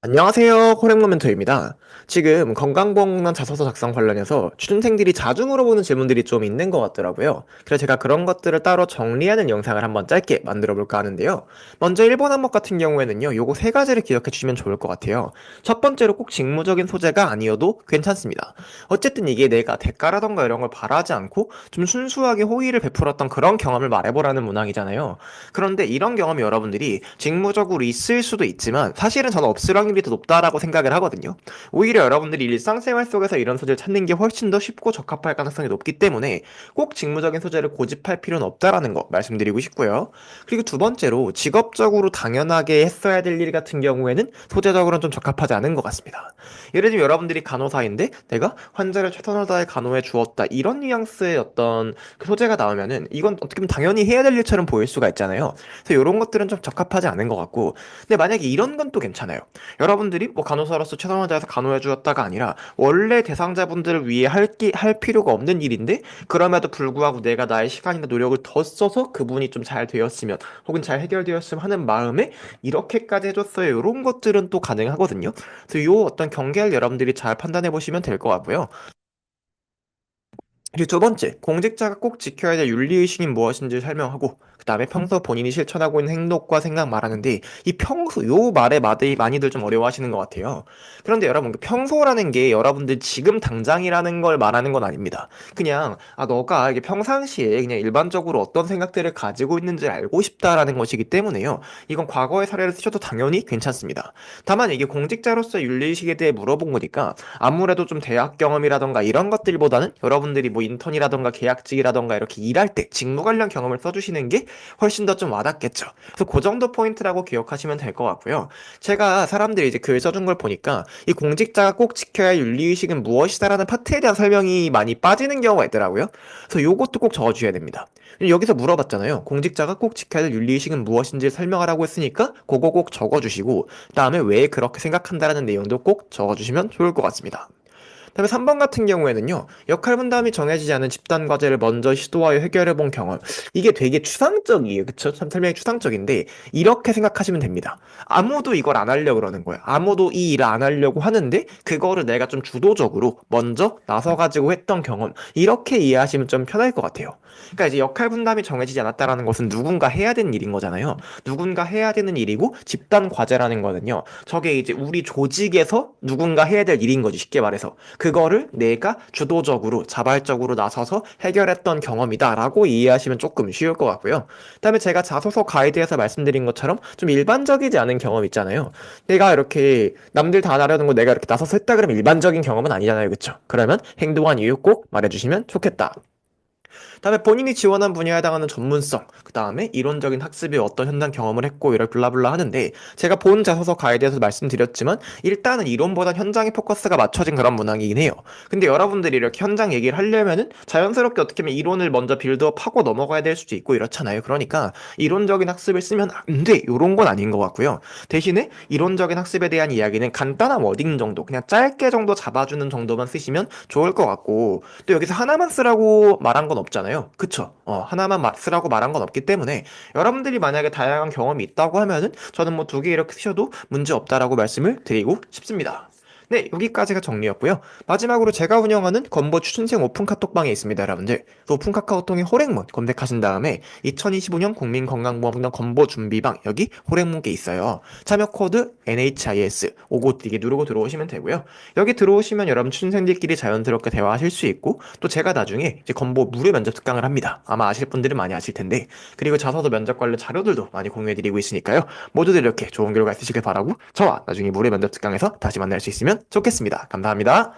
안녕하세요. 호랭모 멘토입니다. 지금 건강보험난 자소서 작성 관련해서 취준생들이 자주 물어보는 질문들이 좀 있는 것 같더라고요. 그래서 제가 그런 것들을 따로 정리하는 영상을 한번 짧게 만들어 볼까 하는데요. 먼저 1번 항목 같은 경우에는요, 요거 세 가지를 기억해 주시면 좋을 것 같아요. 첫 번째로 꼭 직무적인 소재가 아니어도 괜찮습니다. 어쨌든 이게 내가 대가라던가 이런 걸 바라지 않고 좀 순수하게 호의를 베풀었던 그런 경험을 말해보라는 문항이잖아요. 그런데 이런 경험이 여러분들이 직무적으로 있을 수도 있지만 사실은 저는 없을 확률이 더 높다라고 생각을 하거든요. 오히려 여러분들이 일상생활 속에서 이런 소재를 찾는 게 훨씬 더 쉽고 적합할 가능성이 높기 때문에 꼭 직무적인 소재를 고집할 필요는 없다라는 거 말씀드리고 싶고요. 그리고 두 번째로 직업적으로 당연하게 했어야 될 일 같은 경우에는 소재적으로는 좀 적합하지 않은 것 같습니다. 예를 들면 여러분들이 간호사인데 내가 환자를 최선을 다해 간호해 주었다 이런 뉘앙스의 어떤 그 소재가 나오면은 이건 어떻게 보면 당연히 해야 될 일처럼 보일 수가 있잖아요. 그래서 이런 것들은 좀 적합하지 않은 것 같고, 근데 만약에 이런 건 또 괜찮아요. 여러분들이 뭐 간호사로서 최선을 다해서 간호해 주었다가 아니라 원래 대상자분들을 위해 할 필요가 없는 일인데 그럼에도 불구하고 내가 나의 시간이나 노력을 더 써서 그분이 좀 잘 되었으면 혹은 잘 해결되었으면 하는 마음에 이렇게까지 해줬어요. 이런 것들은 또 가능하거든요. 그래서 요 어떤 경계를 여러분들이 잘 판단해 보시면 될 것 같고요. 그리고 두 번째, 공직자가 꼭 지켜야 될 윤리의식이 무엇인지 설명하고, 그 다음에 평소 본인이 실천하고 있는 행동과 생각 말하는데, 이 평소, 요 말에 많이들 좀 어려워하시는 것 같아요. 그런데 여러분, 그 평소라는 게 여러분들 지금 당장이라는 걸 말하는 건 아닙니다. 그냥, 너가 이게 평상시에 그냥 일반적으로 어떤 생각들을 가지고 있는지 알고 싶다라는 것이기 때문에요. 이건 과거의 사례를 쓰셔도 당연히 괜찮습니다. 다만 이게 공직자로서 윤리의식에 대해 물어본 거니까, 아무래도 좀 대학 경험이라던가 이런 것들보다는 여러분들이 뭐 인턴이라던가 계약직이라던가 이렇게 일할 때 직무 관련 경험을 써주시는 게 훨씬 더 좀 와닿겠죠. 그래서 그 정도 포인트라고 기억하시면 될 것 같고요. 제가 사람들이 이제 글 써준 걸 보니까 이 공직자가 꼭 지켜야 할 윤리의식은 무엇이다라는 파트에 대한 설명이 많이 빠지는 경우가 있더라고요. 그래서 요것도 꼭 적어주셔야 됩니다. 여기서 물어봤잖아요. 공직자가 꼭 지켜야 할 윤리의식은 무엇인지 설명하라고 했으니까 그거 꼭 적어주시고 그다음에 왜 그렇게 생각한다라는 내용도 꼭 적어주시면 좋을 것 같습니다. 그다음에 3번 같은 경우에는요. 역할 분담이 정해지지 않은 집단 과제를 먼저 시도하여 해결해 본 경험. 이게 되게 추상적이에요. 그쵸? 참 설명이 추상적인데 이렇게 생각하시면 됩니다. 아무도 이걸 안 하려고 그러는 거야. 아무도 이 일을 안 하려고 하는데 그거를 내가 좀 주도적으로 먼저 나서 가지고 했던 경험. 이렇게 이해하시면 좀 편할 것 같아요. 그러니까 이제 역할 분담이 정해지지 않았다라는 것은 누군가 해야 되는 일인 거잖아요. 누군가 해야 되는 일이고 집단 과제라는 거는요. 저게 이제 우리 조직에서 누군가 해야 될 일인 거지. 쉽게 말해서. 그거를 내가 주도적으로 자발적으로 나서서 해결했던 경험이다라고 이해하시면 조금 쉬울 것 같고요. 그다음에 제가 자소서 가이드에서 말씀드린 것처럼 좀 일반적이지 않은 경험 있잖아요. 내가 이렇게 남들 다 하려는 거 내가 이렇게 나서서 했다 그러면 일반적인 경험은 아니잖아요. 그쵸? 그러면 행동한 이유 꼭 말해주시면 좋겠다. 다음에 본인이 지원한 분야에 해당하는 전문성, 그 다음에 이론적인 학습이 어떤 현장 경험을 했고 이럴 블라블라 하는데 제가 본 자소서 가이드에서 말씀드렸지만 일단은 이론보단 현장에 포커스가 맞춰진 그런 문항이긴 해요. 근데 여러분들이 이렇게 현장 얘기를 하려면은 자연스럽게 어떻게 보면 이론을 먼저 빌드업하고 넘어가야 될 수도 있고 이렇잖아요. 그러니까 이론적인 학습을 쓰면 안 돼. 이런 건 아닌 것 같고요. 대신에 이론적인 학습에 대한 이야기는 간단한 워딩 정도, 그냥 짧게 정도 잡아주는 정도만 쓰시면 좋을 것 같고 또 여기서 하나만 쓰라고 말한 건 없잖아요. 그쵸? 하나만 쓰라고 말한 건 없기 때문에 여러분들이 만약에 다양한 경험이 있다고 하면은 저는 뭐 두 개 이렇게 쓰셔도 문제 없다라고 말씀을 드리고 싶습니다. 네, 여기까지가 정리였고요. 마지막으로 제가 운영하는 건보 취준생 오픈 카톡방에 있습니다, 여러분들. 그 오픈 카카오톡에 호랭몬 검색하신 다음에 2025년 국민건강보험령 건보 준비방 여기 호랭몬게 있어요. 참여 코드 NHIS 오고 이게 누르고 들어오시면 되고요. 여기 들어오시면 여러분 취준생들끼리 자연스럽게 대화하실 수 있고 또 제가 나중에 이제 건보 무료 면접 특강을 합니다. 아마 아실 분들은 많이 아실 텐데 그리고 자소서 면접 관련 자료들도 많이 공유해드리고 있으니까요. 모두들 이렇게 좋은 결과 있으시길 바라고 저와 나중에 무료 면접 특강에서 다시 만날 수 있으면 좋겠습니다. 감사합니다.